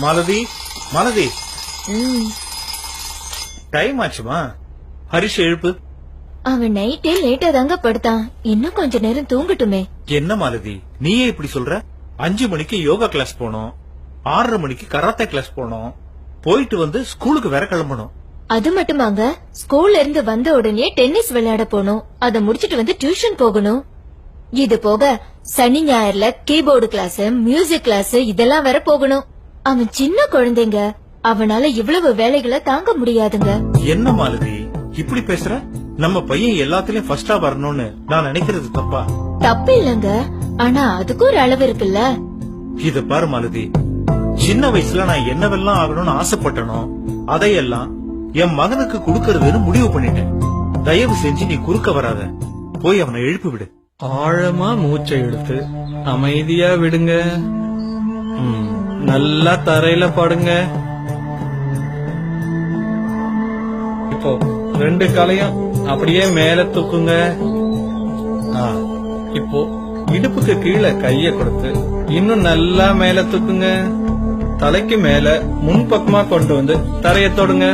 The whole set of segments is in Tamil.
மாலதி, மாலதி, டைம் ஆச்சுமா? ஹரிஷ் எழுப்பு. அவன் நைட்டே லேட்டா தாங்க படுத்தான். இன்னும் கொஞ்ச நேரம் தூங்கட்டுமே. என்ன மாலதி, நீயே இப்படி சொல்ற? 5 மணிக்கு யோகா கிளாஸ் போனோம், 6:30 மணிக்கு கராத்தே கிளாஸ் போனோம், போயிட்டு வந்து ஸ்கூலுக்கு வேற கிளம்பணும். அது மட்டுமாங்க, ஸ்கூல்ல இருந்து வந்த உடனே டென்னிஸ் விளையாட போகணும், அதை முடிச்சிட்டு வந்து டியூஷன் போகணும். இது போக சனி ஞாயிறுல கீபோர்டு கிளாஸ், மியூசிக் கிளாஸ் இதெல்லாம் வேற போகணும். அவன் சின்ன குழந்தைங்க, அவனால இவ்வளவு வேலைகளை தாங்க முடியாதுங்க. என்ன மாலதி இப்படி பேசுற? நம்ம பையன் எல்லாத்துலயும் ஃபர்ஸ்டா வரணும்னு நான் நினைக்கிறது தப்பா? தப்பு இல்லங்க, ஆனா அதுக்கு ஒரு அளவு இருக்குல்ல. இத பாரு மாலதி, சின்ன வயசுல நான் என்னவெல்லாம் ஆகணும்னு ஆசைப்பட்டனோ அதையெல்லாம் என் மகனுக்கு குடுக்கறதுன்னு முடிவு பண்ணிட்டேன். தயவு செஞ்சு நீ குறுக்க வராத, போய் அவனை எழுப்பி விடு. ஆழமா மூச்சை எடுத்து அமைதியா விடுங்க. நல்லா தரையில படுங்க. இப்போ 2 காலையும் அப்படியே மேல தூக்குங்க. இப்போ இடுப்புக்கு கீழே கைய கொடுத்து இன்னும் நல்லா மேல தூக்குங்க. தலைக்கு மேல முன்பக்கமா கொண்டு வந்து தரைய தொடுங்க.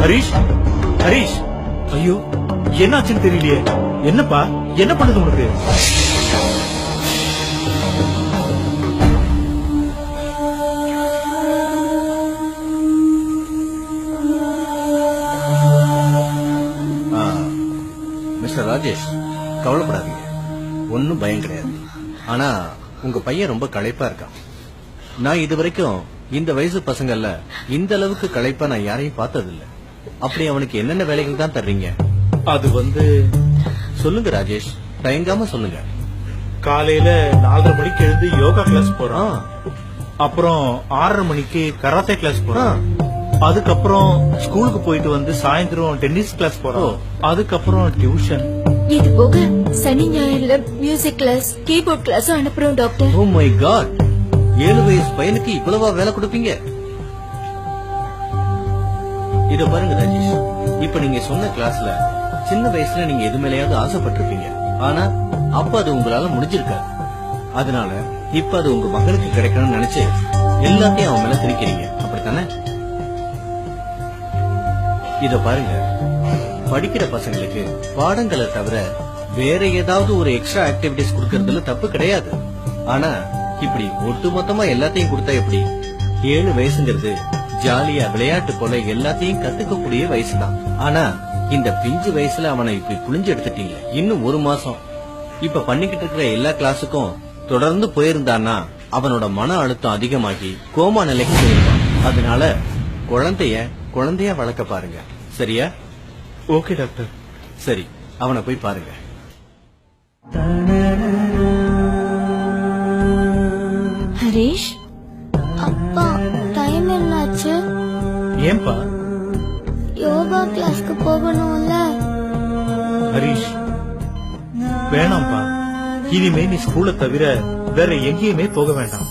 ஹரிஷ், ஹரிஷ், ஐயோ என்னாச்சுன்னு தெரியலையே. என்னப்பா, என்ன பண்ணுது உனக்கு? மிஸ்டர் ராஜேஷ், கவலைப்படாதீங்க, ஒன்னும் பயம் கிடையாது. ஆனா உங்க பையன் ரொம்ப களைப்பா இருக்கான். நான் இதுவரைக்கும் இந்த வயசு பசங்கள்ல இந்த அளவுக்கு களைப்பா நான் யாரையும் பார்த்ததில்லை. அப்படி அவனுக்கு என்னென்ன வேலைகள் தான் தர்றீங்க? அது சொல்லுங்க ராஜேஷ், தயங்காம சொல்லுங்க. காலையில 4:30 மணிக்கு எழுந்து யோகா கிளாஸ் போறான், அப்புறம் 6:30 மணிக்கு கராத்தே கிளாஸ் போறான், அதுக்கப்புறம் ஸ்கூலுக்கு போயிட்டு வந்து சாயந்தரம் டென்னிஸ் கிளாஸ் போறோம், அதுக்கப்புறம் டியூஷன். இது போக சனி ஞாயிறுல மியூசிக் கிளாஸ், கீபோர்ட் கிளாஸ் அனுப்புறோம் டாக்டர். ஓ மை காட், 7 வயசு பையனுக்கு இவ்வளவா வேலை கொடுப்பீங்க? இத பாருங்க ராஜேஷ், இப்ப நீங்க சொன்ன கிளாஸ்ல சின்ன வயசுல நீங்க எது மேலேயாவது ஆசைப்பட்டிருப்பீங்க. ஆனா அப்ப அது உங்களால முடிஞ்சிருக்காது. அதனால இப்ப அது உங்க மகனுக்கு கிடைக்கணும்னு நினைச்சு எல்லாத்தையும் அவன் மேல திணிக்கிறீங்க, அப்படித்தானே? இத பாருங்க, படிக்கிற பசங்களுக்கு பாடங்களை தவிர வேற ஏதாவது ஒரு எக்ஸ்ட்ரா ஆக்டிவிட்டிஸ் கொடுக்கறதுல தப்பு கிடையாது. ஆனா இப்படி ஒட்டுமொத்தமா எல்லாத்தையும் கொடுத்தா எப்படி? 7 வயசுங்கிறது ஜாலியா விளையாட்டு போல எல்லாத்தையும் கத்துக்கக்கூடிய வயசுதான். ஆனா இந்த பிஞ்சு வயசுல அவனை இப்படி புளிஞ்சு எடுத்துட்டீங்க. இன்னும் 1 மாசம் இப்ப பண்ணிக்கிட்டு இருக்கிற எல்லா கிளாஸுக்கும் தொடர்ந்து போயிருந்தான்னா அவனோட மன அழுத்தம் அதிகமாகி கோமா நிலைக்கு போயிருப்பான். அதனால குழந்தையா வளர்க்க பாருங்க, சரியா? Okay doctor. சரி, அவனை போய் பாருங்க. ஹரிஷ், அப்பா டைம் என்னாச்சு? ஏன்பா? யோகா கிளாஸ்க்கு போகணும்ல. ஹரிஷ், வேணாம்பா, இனிமே நீ ஸ்கூலை தவிர வேற எங்கேயுமே போக வேண்டாம்.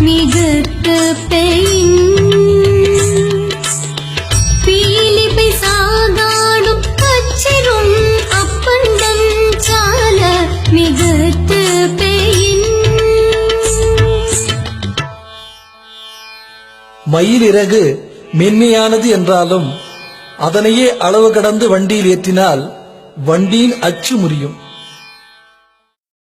மிகுத்து பெய்யும் மயில் இறகு மென்மையானது என்றாலும் அதனையே அளவு கடந்து வண்டியில் ஏற்றினால் வண்டியின் அச்சு முறியும்.